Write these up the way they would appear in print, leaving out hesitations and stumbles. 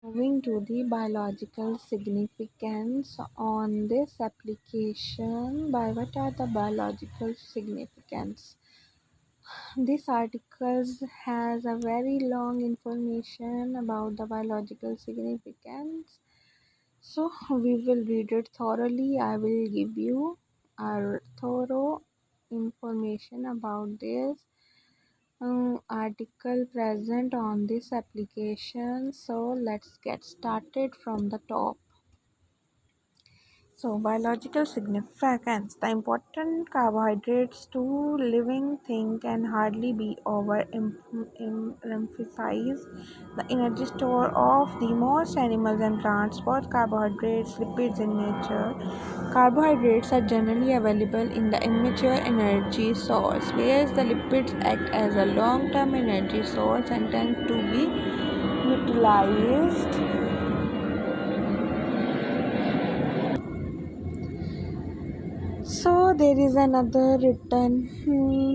Moving to the biological significance on this application, by what are the biological significance? This article has a very long information about the biological significance. So we will read it thoroughly. I will give you a thorough information about this article present on this application. So let's get started from the top. So, biological significance. The important carbohydrates to living thing can hardly be emphasized. The energy store of the most animals and plants, both carbohydrates, lipids in nature. Carbohydrates are generally available in the immature energy source, whereas the lipids act as a long-term energy source and tend to be utilized. So there is another written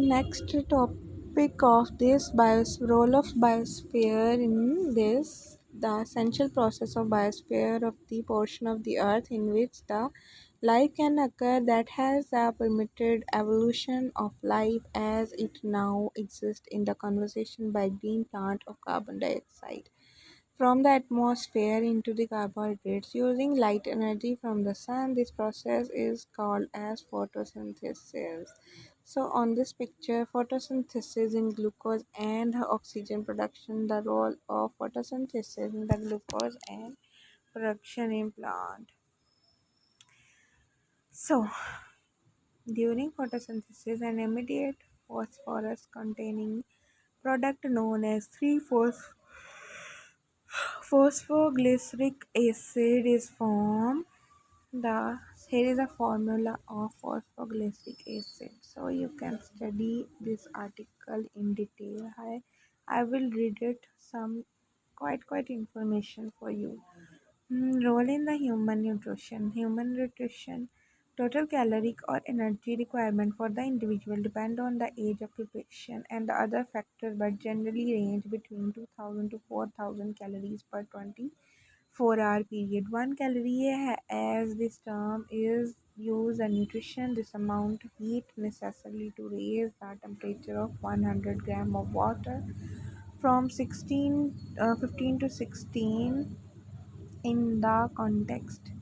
next topic of this role of biosphere in this, the essential process of biosphere of the portion of the earth in which the life can occur that has permitted evolution of life as it now exists in the conversation by green plant of carbon dioxide from the atmosphere into the carbohydrates using light energy from the sun. This process is called as photosynthesis. So on this picture, photosynthesis in glucose and oxygen production, the role of photosynthesis in the glucose and production in plant. So during photosynthesis, an immediate phosphorus containing product known as 3,4-phosphoglyceric acid is formed. The Here is a formula of phosphoglyceric acid. So you can study this article in detail. I will read it some quite information for you. Role in the human nutrition. Human nutrition. Total caloric or energy requirement for the individual depend on the age, occupation, and the other factors, but generally range between 2000 to 4000 calories per 24-hour period. 1 calorie, as this term is used in nutrition, this amount heat necessary to raise the temperature of 100 gram of water from 15 to 16 in the context.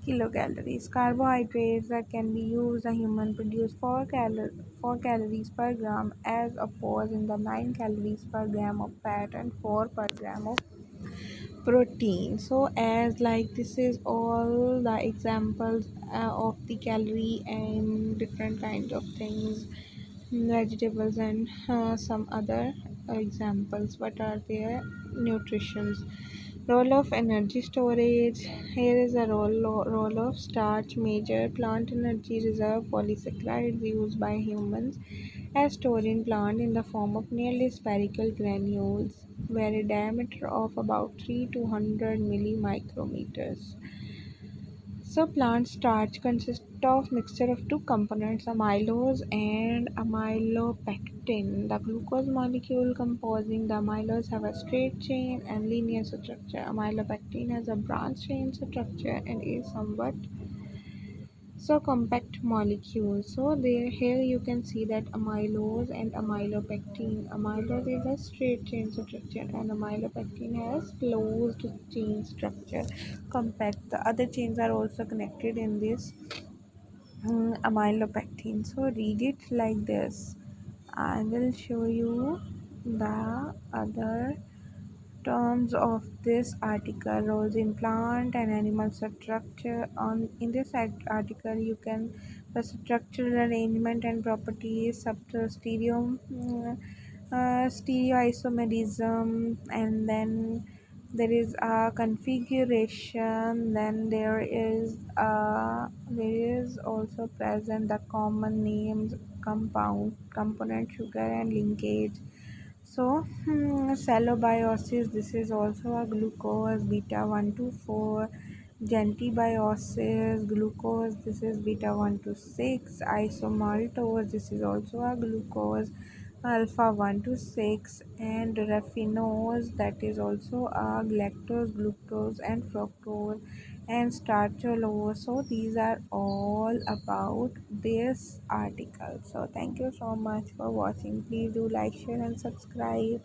Kilocalories. Carbohydrates that can be used, the human produce 4 calories per gram as opposed in the 9 calories per gram of fat and 4 per gram of protein. So as like this is all the examples of the calorie and different kinds of things, vegetables and some other examples. What are their nutritions? Role of energy storage. Here is a role of starch. Major plant energy reserve polysaccharides used by humans as stored in plant in the form of nearly spherical granules where a diameter of about 3 to 100 millimicrometers. So plant starch consists of mixture of two components, amylose and amylopectin. The glucose molecule composing the amylose have a straight chain and linear structure. Amylopectin has a branch chain structure and is somewhat so compact molecule. So there here you can see that amylose and amylopectin. Amylose is a straight chain structure and amylopectin has closed chain structure, compact. The other chains are also connected in this amylopectin. So read it like this. I will show you the other terms of this article. Roles in plant and animal structure. On in this article you can the structural arrangement and properties, stereoisomerism, and then there is a configuration, then there is also present the common names, compound, component, sugar and linkage. So, cellobiosis, this is also a glucose beta 124. Gentibiosis, glucose, this is beta 126. Isomaltose, this is also a glucose. alpha 1 to 6, and raffinose, that is also galactose, glucose, and fructose, and starchlose. So these are all about this article. So thank you so much for watching. Please do like, share, and subscribe.